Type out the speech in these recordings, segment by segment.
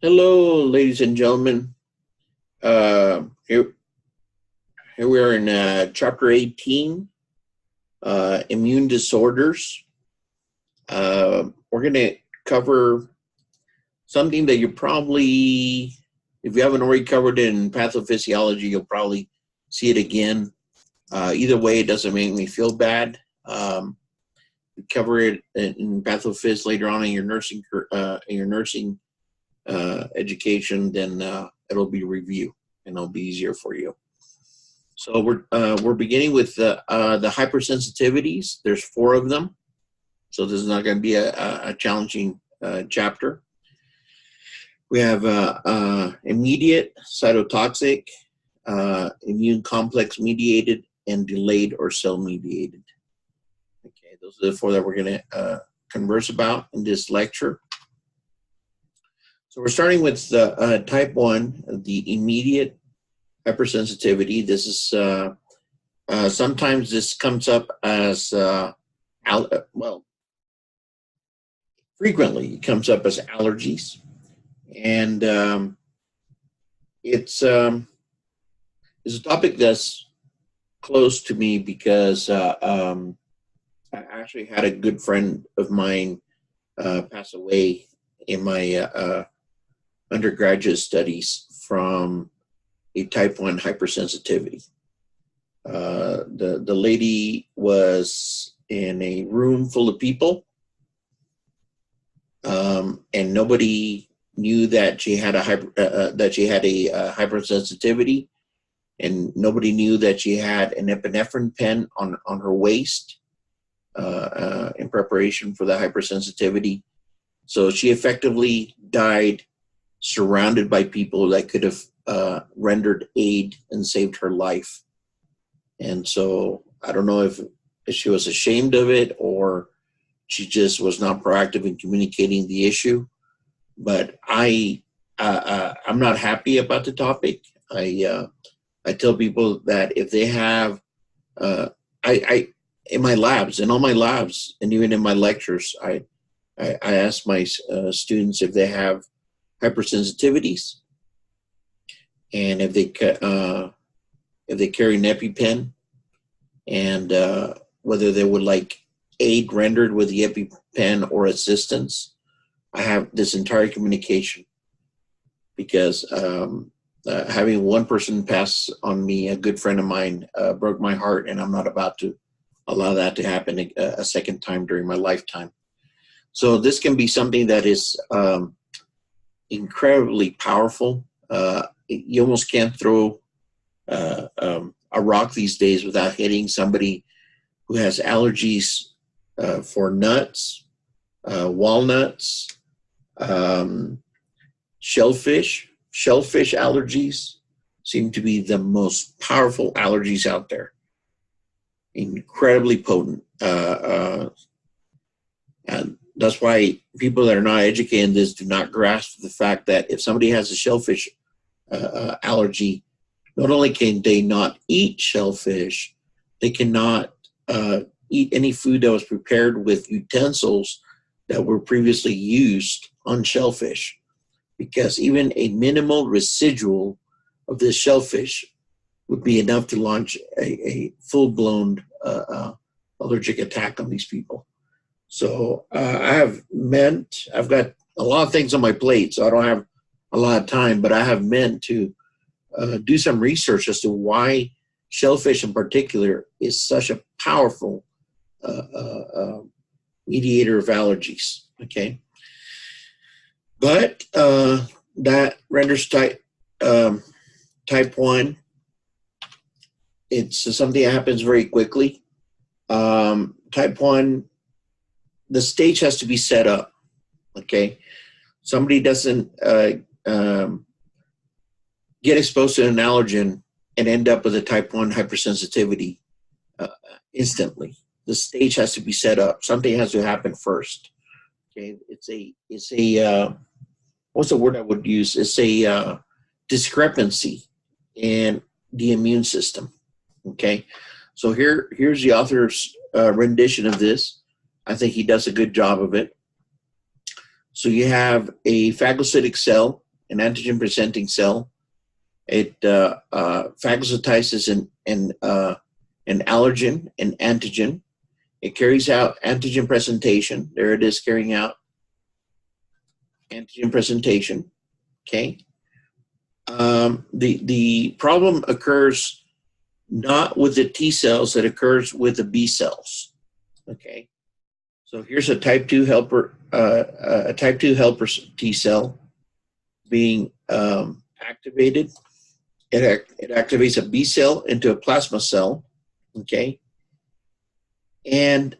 Hello, ladies and gentlemen. Here we are in chapter 18, immune disorders. We're going to cover something that you probably, if you haven't already covered it in pathophysiology, you'll probably see it again. Either way, it doesn't make me feel bad. We cover it in pathophys later on in your nursing education, then it'll be review and it'll be easier for you. So we're beginning with the hypersensitivities. There's 4 of them, so this is not going to be a challenging chapter. We have immediate, cytotoxic, immune complex mediated, and delayed or cell mediated. Okay, those are the 4 that we're going to converse about in this lecture. So we're starting with type 1, the immediate hypersensitivity. This is, sometimes this comes up as, frequently it comes up as allergies. And it's a topic that's close to me because I actually had a good friend of mine pass away in my undergraduate studies from a type 1 hypersensitivity. The lady was in a room full of people, and nobody knew that she had a hypersensitivity, and nobody knew that she had an epinephrine pen on her waist in preparation for the hypersensitivity. So she effectively died surrounded by people that could have rendered aid and saved her life. And so I don't know if she was ashamed of it or she just was not proactive in communicating the issue. But I'm not happy about the topic. I tell people that if they have, in my labs, in all my labs, and even in my lectures, I ask my students if they have hypersensitivities, and if they carry an EpiPen, and whether they would like aid rendered with the EpiPen or assistance. I have this entire communication because having one person pass on me, a good friend of mine, broke my heart, and I'm not about to allow that to happen a second time during my lifetime. So this can be something that is incredibly powerful. You almost can't throw a rock these days without hitting somebody who has allergies for nuts, walnuts, shellfish. Shellfish allergies seem to be the most powerful allergies out there. Incredibly potent. And that's why people that are not educated in this do not grasp the fact that if somebody has a shellfish allergy, not only can they not eat shellfish, they cannot eat any food that was prepared with utensils that were previously used on shellfish, because even a minimal residual of this shellfish would be enough to launch a full-blown allergic attack on these people. So I've got a lot of things on my plate, so I don't have a lot of time, but I have meant to do some research as to why shellfish in particular is such a powerful mediator of allergies, okay? But that renders type 1. It's something that happens very quickly. Type 1, the stage has to be set up, okay? Somebody doesn't get exposed to an allergen and end up with a type 1 hypersensitivity instantly. The stage has to be set up. Something has to happen first. Okay, it's a what's the word I would use? It's a discrepancy in the immune system. Okay, so here's the author's rendition of this. I think he does a good job of it. So you have a phagocytic cell an antigen presenting cell. It phagocytizes an allergen, an antigen. It carries out antigen presentation. There it is, carrying out antigen presentation. Okay. The problem occurs not with the T cells, it occurs with the B cells. Okay. So here's a type 2 helper, T cell being activated. It activates a B cell into a plasma cell. Okay. And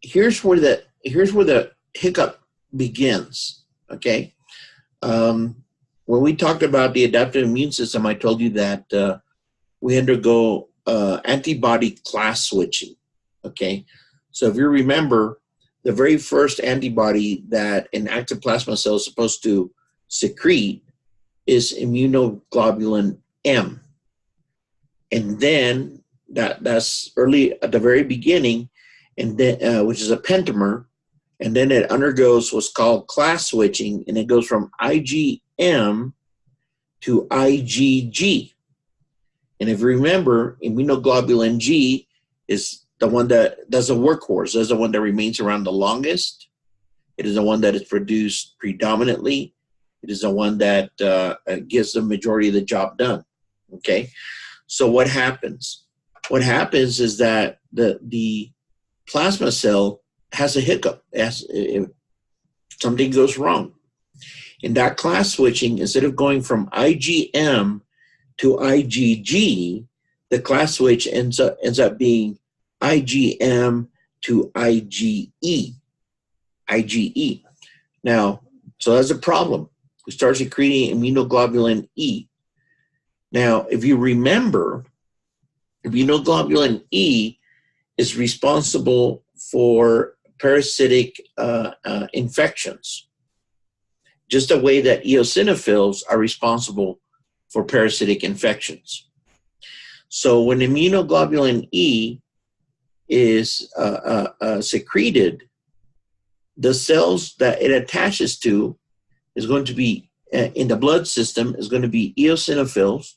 here's where the hiccup begins. Okay. When we talked about the adaptive immune system, I told you that we undergo antibody class switching. Okay. So if you remember, the very first antibody that an active plasma cell is supposed to secrete is immunoglobulin M. And then that's early at the very beginning, and then which is a pentamer, and then it undergoes what's called class switching, and it goes from IgM to IgG. And if you remember, immunoglobulin G is the one that does the workhorse. That's the one that remains around the longest. It is the one that is produced predominantly. It is the one that gives the majority of the job done. Okay, so what happens? What happens is that the plasma cell has a hiccup. Something goes wrong. In that class switching, instead of going from IgM to IgG, the class switch ends up being IgM to IgE. Now, so that's a problem. We start secreting immunoglobulin E. Now, if you remember, immunoglobulin E is responsible for parasitic infections, just the way that eosinophils are responsible for parasitic infections. So when immunoglobulin E is secreted, the cells that it attaches to is going to be in the blood system is going to be eosinophils,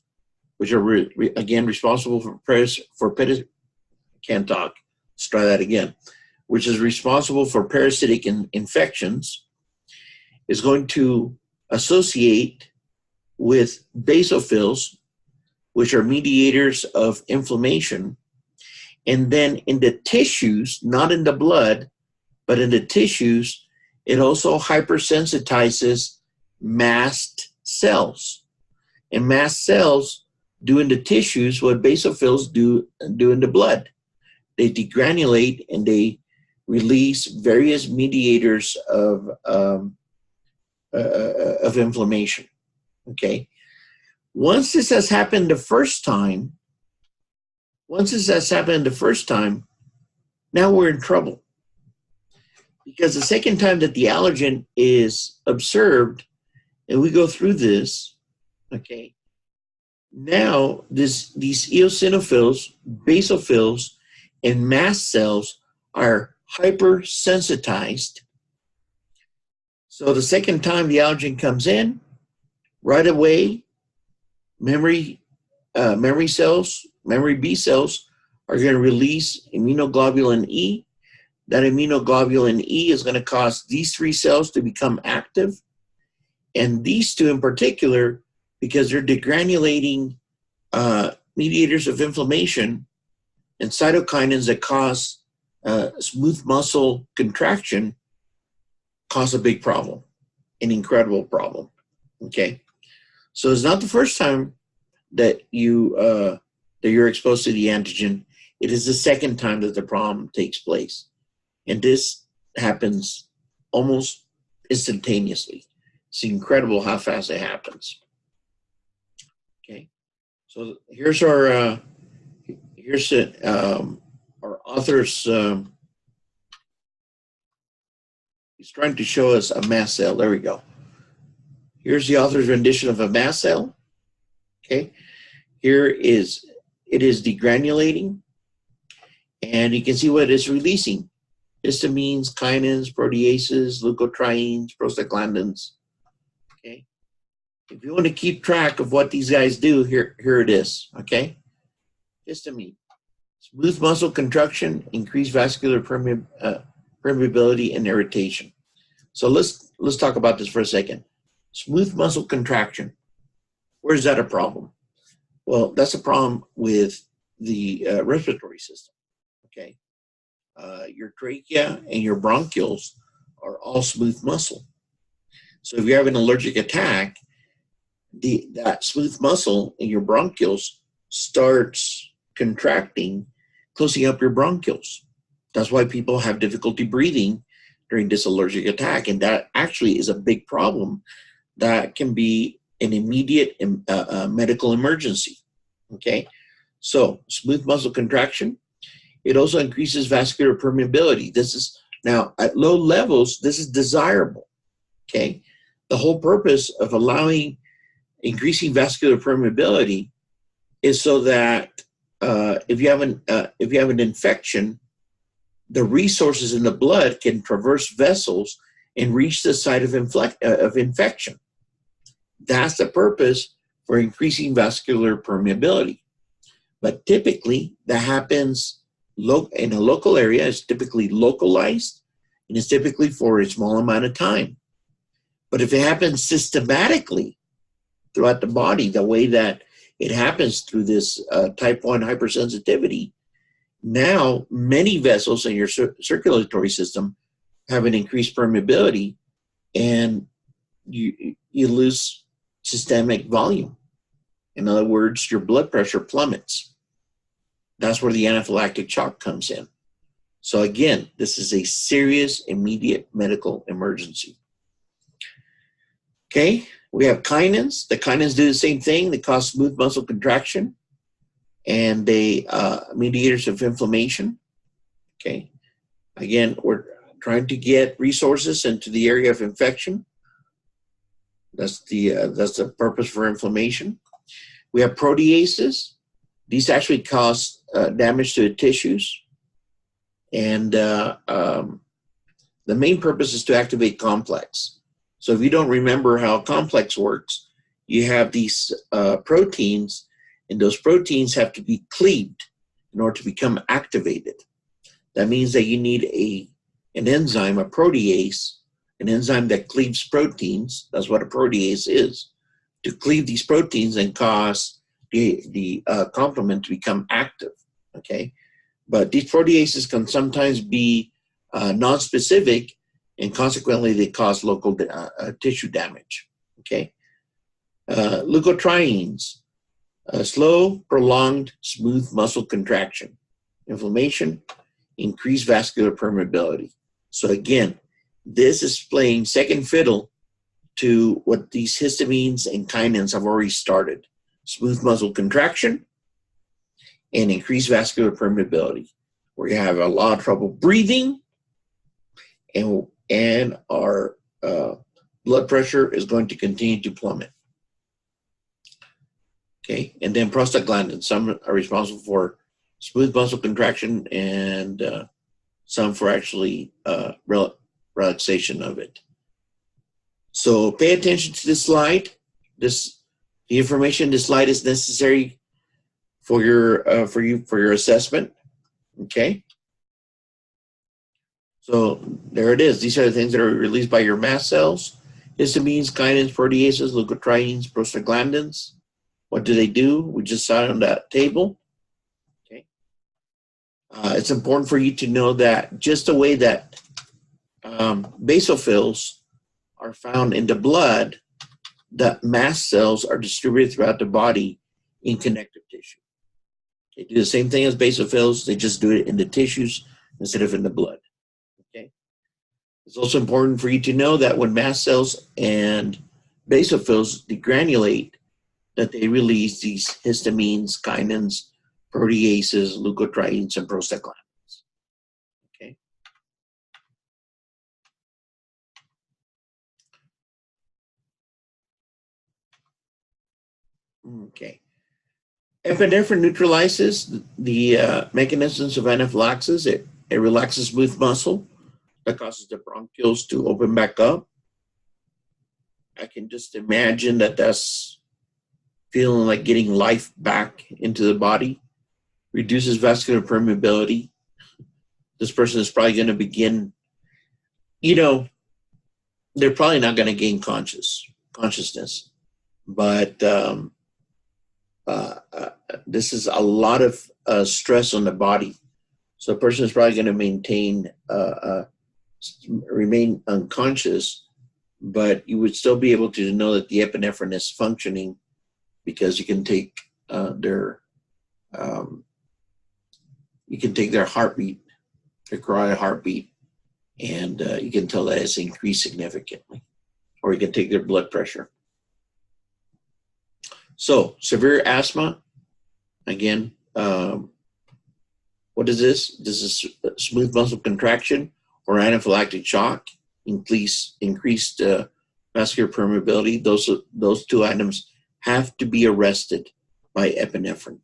which are again responsible which is responsible for parasitic infections, is going to associate with basophils, which are mediators of inflammation. And then in the tissues, not in the blood, but in the tissues, it also hypersensitizes mast cells. And mast cells do in the tissues what basophils do in the blood. They degranulate and they release various mediators of inflammation. Okay. Once this has happened the first time, now we're in trouble. Because the second time that the allergen is observed, and we go through this, okay, now these eosinophils, basophils, and mast cells are hypersensitized. So the second time the allergen comes in, right away, memory B cells are going to release immunoglobulin E. That immunoglobulin E is going to cause these three cells to become active. And these two in particular, because they're degranulating mediators of inflammation and cytokinins that cause smooth muscle contraction, cause a big problem, an incredible problem. Okay, so it's not the first time that you're exposed to the antigen. It is the second time that the problem takes place, and this happens almost instantaneously. It's incredible how fast it happens. Okay, so here's our author's. He's trying to show us a mast cell. There we go. Here's the author's rendition of a mast cell. Okay, here it is degranulating, and you can see what it's releasing: histamines, kinins, proteases, leukotrienes, prostaglandins. Okay, If you want to keep track of what these guys do, here it is, okay? Histamine. Smooth muscle contraction, increased vascular permeability, and irritation. So let's talk about this for a second. Smooth muscle contraction. Where is that a problem? Well, that's a problem with the respiratory system, okay? Your trachea and your bronchioles are all smooth muscle. So if you have an allergic attack, that smooth muscle in your bronchioles starts contracting, closing up your bronchioles. That's why people have difficulty breathing during this allergic attack. And that actually is a big problem that can be an immediate medical emergency. Okay, so smooth muscle contraction. It also increases vascular permeability. This is, now at low levels, this is desirable. Okay, the whole purpose of increasing vascular permeability is so that if you have an infection, the resources in the blood can traverse vessels and reach the site of infection. That's the purpose for increasing vascular permeability. But typically, that happens in a local area. It's typically localized, and it's typically for a small amount of time. But if it happens systematically throughout the body, the way that it happens through this type 1 hypersensitivity, now many vessels in your circulatory system have an increased permeability, and you lose systemic volume. In other words, your blood pressure plummets. That's where the anaphylactic shock comes in. So again, this is a serious, immediate medical emergency. Okay, we have kinins. The kinins do the same thing. They cause smooth muscle contraction, and they mediators of inflammation. Okay, again, we're trying to get resources into the area of infection. That's the purpose for inflammation. We have proteases. These actually cause damage to the tissues, and the main purpose is to activate complex. So if you don't remember how complex works, you have these proteins, and those proteins have to be cleaved in order to become activated. That means that you need an enzyme, a protease, an enzyme that cleaves proteins. That's what a protease is, to cleave these proteins and cause the complement to become active, okay? But these proteases can sometimes be non-specific, and consequently they cause local tissue damage, okay? Leukotrienes, slow, prolonged, smooth muscle contraction, inflammation, increased vascular permeability. So again, this is playing second fiddle to what these histamines and kinins have already started. Smooth muscle contraction and increased vascular permeability, where you have a lot of trouble breathing, and our blood pressure is going to continue to plummet. Okay, and then prostaglandins. Some are responsible for smooth muscle contraction, and some for actually relaxation of it. So pay attention to this slide. The information in this slide is necessary for your assessment. Okay. So there it is. These are the things that are released by your mast cells: histamines, kinins, proteases, leukotrienes, prostaglandins. What do they do? We just saw it on that table. Okay. It's important for you to know that just the way that basophils are found in the blood, the mast cells are distributed throughout the body in connective tissue. They do the same thing as basophils. They just do it in the tissues instead of in the blood. Okay. It's also important for you to know that when mast cells and basophils degranulate, that they release these histamines, kinins, proteases, leukotrienes, and prostaglandins. Okay. Okay. Epinephrine neutralizes the mechanisms of anaphylaxis. It relaxes smooth muscle that causes the bronchioles to open back up. I can just imagine that that's feeling like getting life back into the body, reduces vascular permeability. This person is probably going to begin, they're probably not going to gain consciousness, but this is a lot of stress on the body. So a person is probably going to remain unconscious, but you would still be able to know that the epinephrine is functioning, because you can take their heartbeat, their carotid heartbeat, and you can tell that it's increased significantly. Or you can take their blood pressure. So severe asthma, again, what is this? This is smooth muscle contraction or anaphylactic shock, increased vascular permeability. Those two items have to be arrested by epinephrine.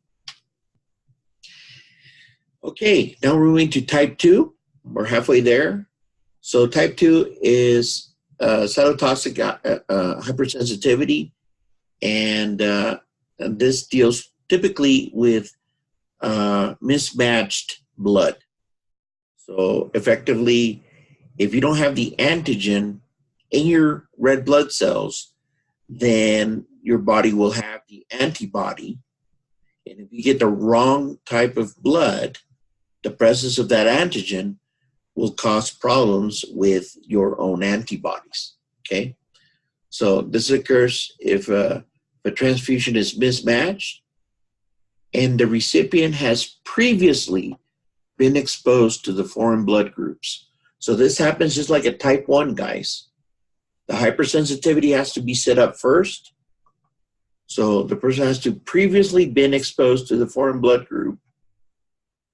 Okay, now we're moving to type 2. We're halfway there. So type 2 is cytotoxic hypersensitivity, and this deals typically with mismatched blood. So effectively, if you don't have the antigen in your red blood cells, then your body will have the antibody. And if you get the wrong type of blood, the presence of that antigen will cause problems with your own antibodies, okay? So this occurs if a transfusion is mismatched and the recipient has previously been exposed to the foreign blood groups. So this happens just like a type 1, guys. The hypersensitivity has to be set up first. So the person has to previously been exposed to the foreign blood group.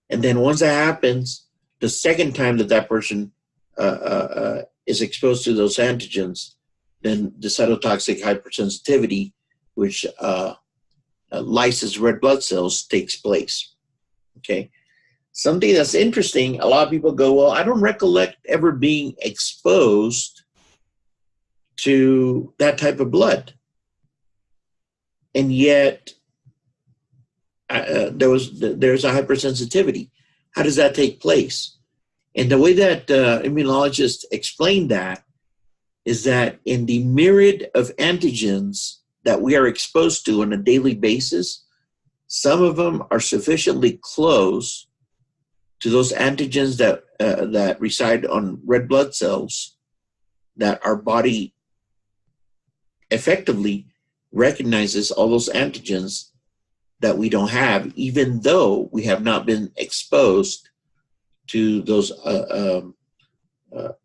And then once that happens, the second time that person is exposed to those antigens, then the cytotoxic hypersensitivity, which lyses red blood cells, takes place. Okay. Something that's interesting, a lot of people go, well, I don't recollect ever being exposed to that type of blood. And yet, there's a hypersensitivity. How does that take place? And the way that immunologists explain that is that in the myriad of antigens that we are exposed to on a daily basis, some of them are sufficiently close to those antigens that reside on red blood cells that our body effectively recognizes all those antigens that we don't have, even though we have not been exposed to those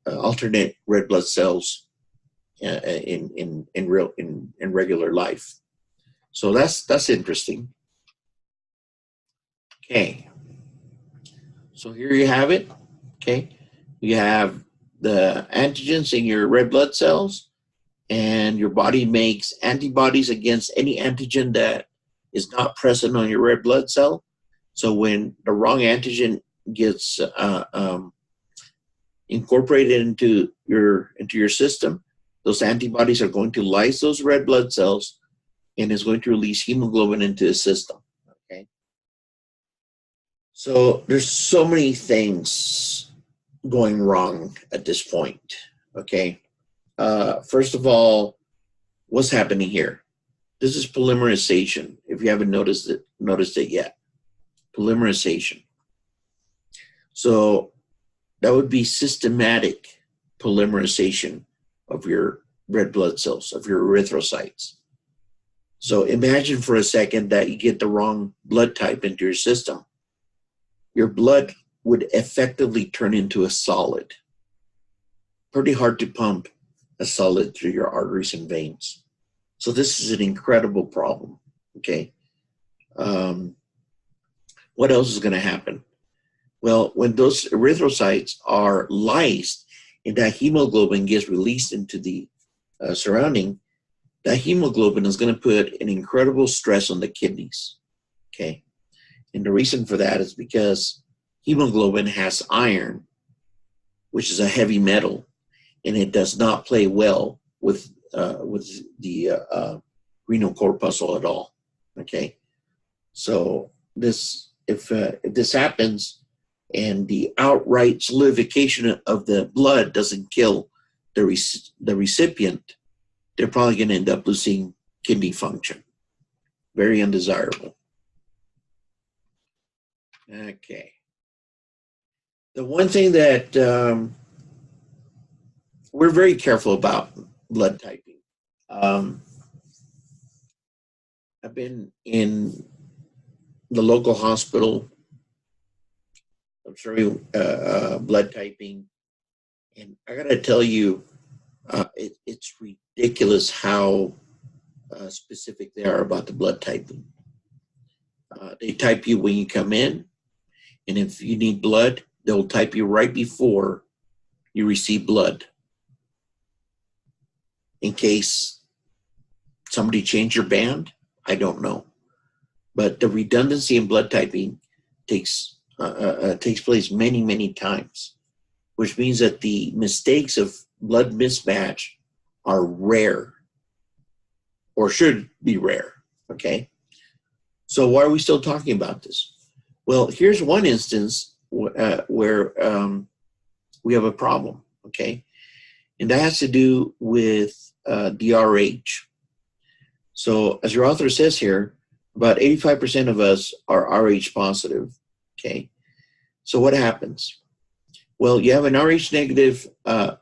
alternate red blood cells in regular life. So that's interesting. Okay. So here you have it. Okay. You have the antigens in your red blood cells, and your body makes antibodies against any antigen that is not present on your red blood cell. So when the wrong antigen gets incorporated into your system, those antibodies are going to lyse those red blood cells and is going to release hemoglobin into the system. Okay. So there's so many things going wrong at this point. Okay. First of all, what's happening here? This is polymerization, if you haven't noticed it yet. Polymerization. So that would be systematic polymerization of your red blood cells, of your erythrocytes. So imagine for a second that you get the wrong blood type into your system. Your blood would effectively turn into a solid. Pretty hard to pump a solid through your arteries and veins. So this is an incredible problem, okay? What else is going to happen? Well, when those erythrocytes are lysed and that hemoglobin gets released into the surrounding, that hemoglobin is going to put an incredible stress on the kidneys, okay? And the reason for that is because hemoglobin has iron, which is a heavy metal, and it does not play well with renal corpuscle at all. Okay, so if this happens and the outright solidification of the blood doesn't kill the recipient, they're probably going to end up losing kidney function. Very undesirable. Okay. The one thing that we're very careful about blood typing. I've been in the local hospital observing blood typing, and I gotta tell you, it's ridiculous how specific they are about the blood typing. They type you when you come in, and if you need blood, they'll type you right before you receive blood, in case somebody changed your band. I don't know, but the redundancy in blood typing takes place many, many times, which means that the mistakes of blood mismatch are rare, or should be rare. Okay, so why are we still talking about this? Well, here's one instance where we have a problem. Okay, and that has to do with DRH. So as your author says here, about 85% of us are Rh positive. Okay, so what happens? Well, you have an Rh negative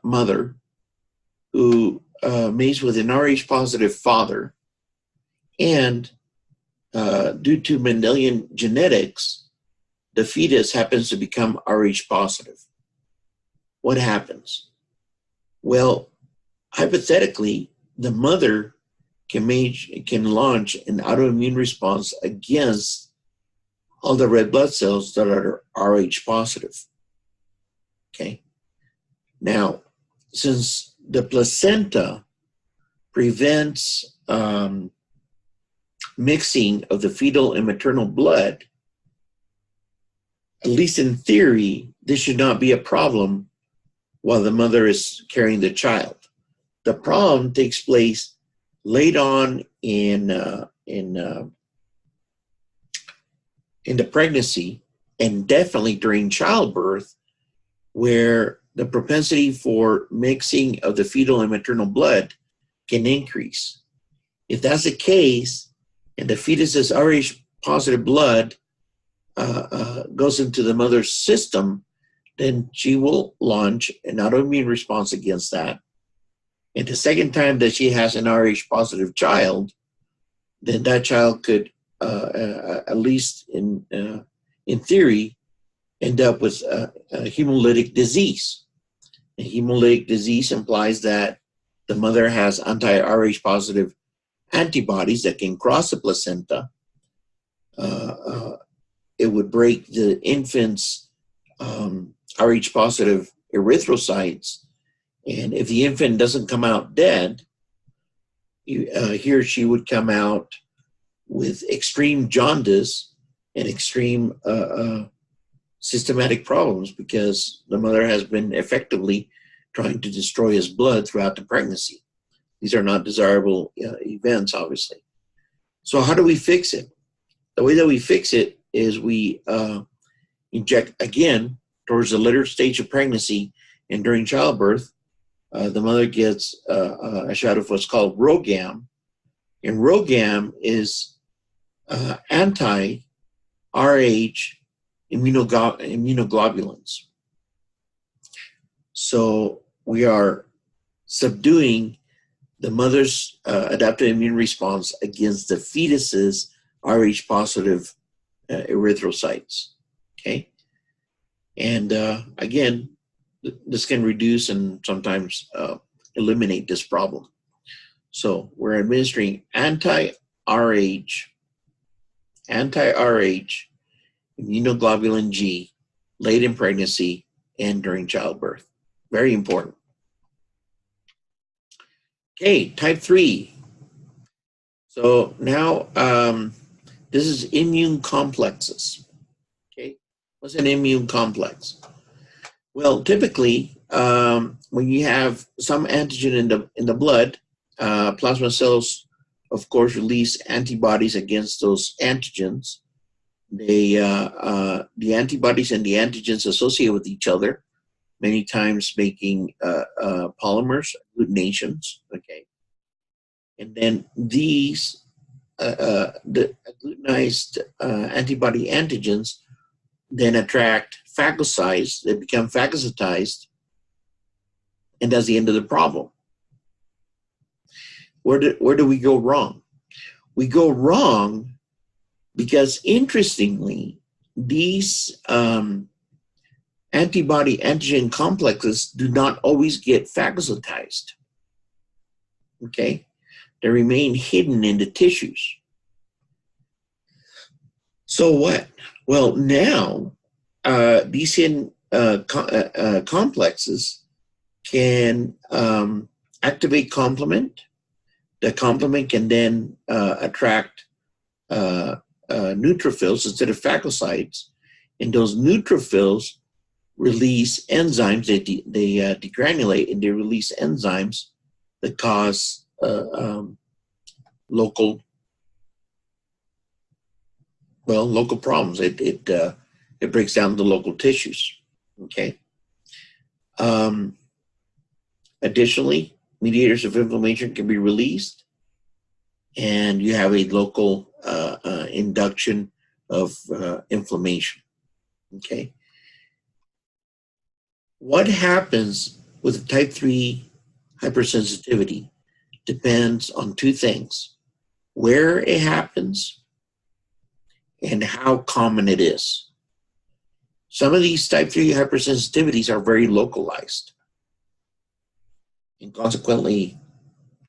mother who mates with an Rh positive father, and due to Mendelian genetics, the fetus happens to become Rh positive. What happens? Well, hypothetically, the mother can launch an autoimmune response against all the red blood cells that are Rh positive. Okay. Now, since the placenta prevents mixing of the fetal and maternal blood, at least in theory, this should not be a problem while the mother is carrying the child. The problem takes place late on in the pregnancy, and definitely during childbirth, where the propensity for mixing of the fetal and maternal blood can increase. If that's the case, and the fetus's Rh positive blood goes into the mother's system, then she will launch an autoimmune response against that. And the second time that she has an Rh positive child, then that child could, at least in theory, end up with a hemolytic disease. A hemolytic disease implies that the mother has anti-Rh positive antibodies that can cross the placenta. It would break the infant's Rh positive erythrocytes. And if the infant doesn't come out dead, he or she would come out with extreme jaundice and extreme systematic problems, because the mother has been effectively trying to destroy his blood throughout the pregnancy. These are not desirable events, obviously. So how do we fix it? The way that we fix it is we inject, again, towards the later stage of pregnancy and during childbirth. The mother gets a shot of what's called RhoGAM. And RhoGAM is anti-RH immunoglobulins. So we are subduing the mother's adaptive immune response against the fetus's Rh positive erythrocytes. Okay? And again, this can reduce and sometimes eliminate this problem. So we're administering anti-RH immunoglobulin G late in pregnancy and during childbirth. Very important. Okay, type 3. So now this is immune complexes. Okay, what's an immune complex? Well, typically, when you have some antigen in the blood, plasma cells, of course, release antibodies against those antigens. The antibodies and the antigens associate with each other, many times making polymers, agglutinations. Okay, and then these the agglutinized antibody antigens then attract phagocytes. They become phagocytized, and that's the end of the problem. Where do we go wrong? We go wrong because, interestingly, these antibody antigen complexes do not always get phagocytized. Okay, they remain hidden in the tissues. So what? Well, now these hidden complexes can activate complement. The complement can then attract neutrophils instead of phagocytes, and those neutrophils release enzymes. They degranulate, and they release enzymes that cause local problems. It breaks down the local tissues. Okay. Additionally, mediators of inflammation can be released, and you have a local induction of inflammation. Okay. What happens with type 3 hypersensitivity depends on two things: where it happens and how common it is. Some of these type 3 hypersensitivities are very localized, and consequently,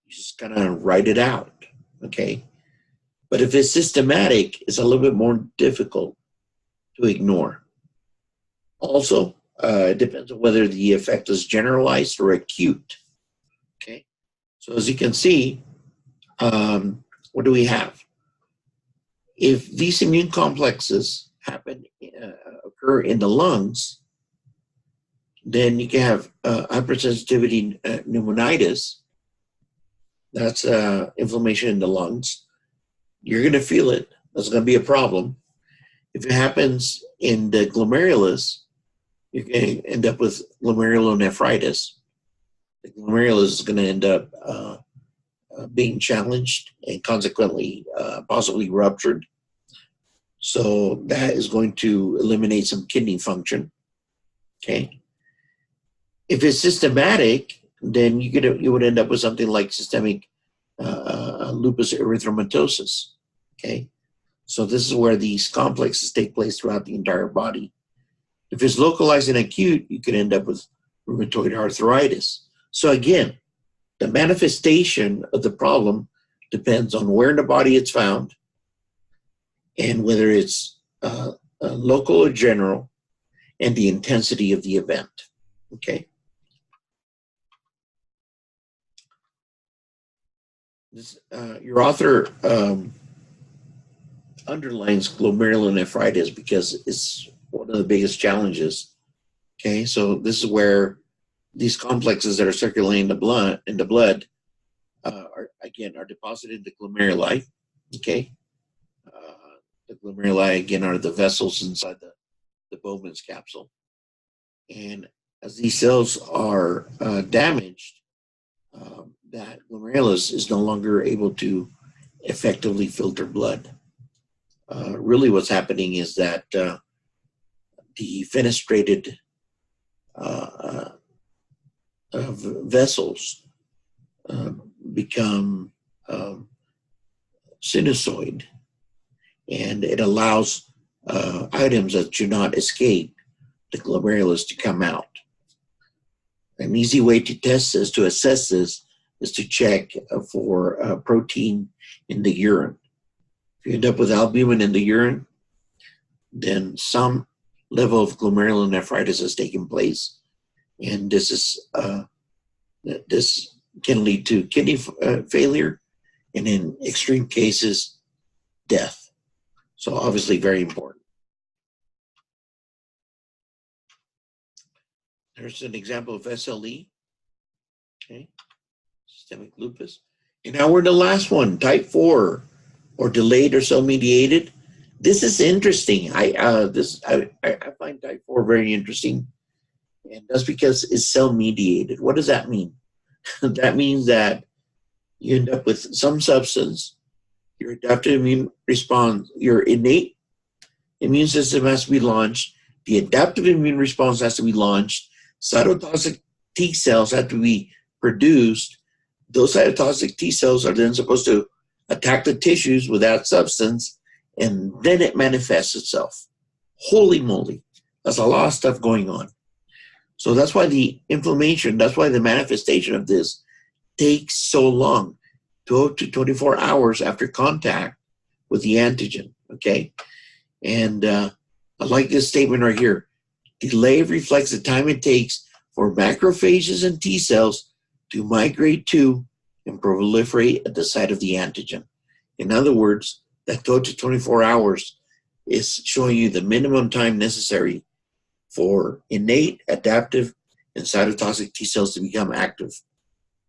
you just kind of write it out, okay? But if it's systematic, it's a little bit more difficult to ignore. Also, it depends on whether the effect is generalized or acute, okay? So as you can see, what do we have? If these immune complexes occur in the lungs, then you can have hypersensitivity pneumonitis. That's inflammation in the lungs. You're going to feel it. That's going to be a problem. If it happens in the glomerulus, you're going to end up with glomerulonephritis. The glomerulus is going to end up being challenged and consequently possibly ruptured. So that is going to eliminate some kidney function. Okay. If it's systematic, then you would end up with something like systemic lupus erythematosus. Okay. So this is where these complexes take place throughout the entire body. If it's localized and acute, you could end up with rheumatoid arthritis. So again, the manifestation of the problem depends on where in the body it's found and whether it's local or general, and the intensity of the event. Okay. Your author underlines glomerulonephritis because it's one of the biggest challenges. Okay, so this is where these complexes that are circulating in the blood are deposited in the glomeruli. Okay, the glomeruli again are the vessels inside the Bowman's capsule, and as these cells are damaged, that glomerulus is no longer able to effectively filter blood. Really what's happening is that the fenestrated vessels become sinusoid, and it allows items that do not escape the glomerulus to come out. An easy way to test this, to assess this, is to check for protein in the urine. If you end up with albumin in the urine, then some level of glomerulonephritis has taken place, and this can lead to kidney failure, and in extreme cases, death. So obviously very important. There's an example of SLE, okay, systemic lupus. And now we're in the last one, type 4, or delayed or cell-mediated. This is interesting. I find type 4 very interesting, and that's because it's cell-mediated. What does that mean? That means that you end up with some substance, your adaptive immune response, your innate immune system has to be launched, the adaptive immune response has to be launched, cytotoxic T cells have to be produced. Those cytotoxic T cells are then supposed to attack the tissues with that substance, and then it manifests itself. Holy moly, there's a lot of stuff going on. So that's why the inflammation, that's why the manifestation of this takes so long, 12 to 24 hours after contact with the antigen, okay? And I like this statement right here. Delay reflects the time it takes for macrophages and T cells to migrate to and proliferate at the site of the antigen. In other words, that 12 to 24 hours is showing you the minimum time necessary for innate, adaptive, and cytotoxic T cells to become active.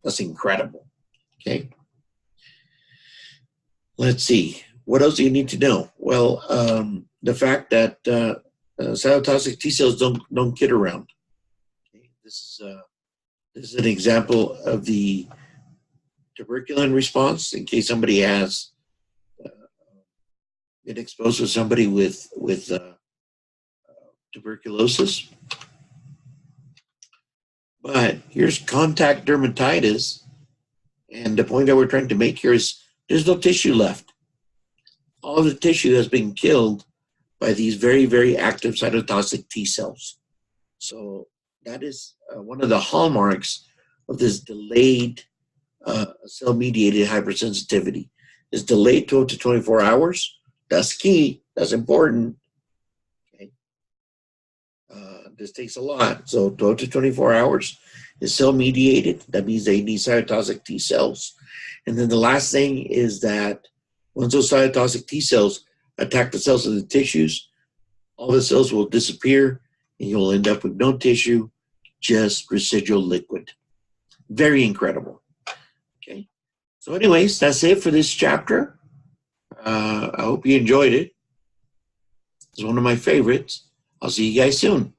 That's incredible, okay? Let's see. What else do you need to know? Well, the fact that cytotoxic T cells don't kid around. Okay? This is an example of the tuberculin response in case somebody has been exposed to somebody with tuberculosis. But here's contact dermatitis, and the point that we're trying to make here is there's no tissue left. All of the tissue has been killed by these very, very active cytotoxic T cells. So that is one of the hallmarks of this delayed cell-mediated hypersensitivity. It's delayed 12 to 24 hours. That's key. That's important. Okay. This takes a lot. So 12 to 24 hours is cell-mediated. That means they need cytotoxic T cells. And then the last thing is that once those cytotoxic T cells attack the cells of the tissues, all the cells will disappear and you'll end up with no tissue, just residual liquid. Very incredible. Okay. So anyways, that's it for this chapter. I hope you enjoyed it. It's one of my favorites. I'll see you guys soon.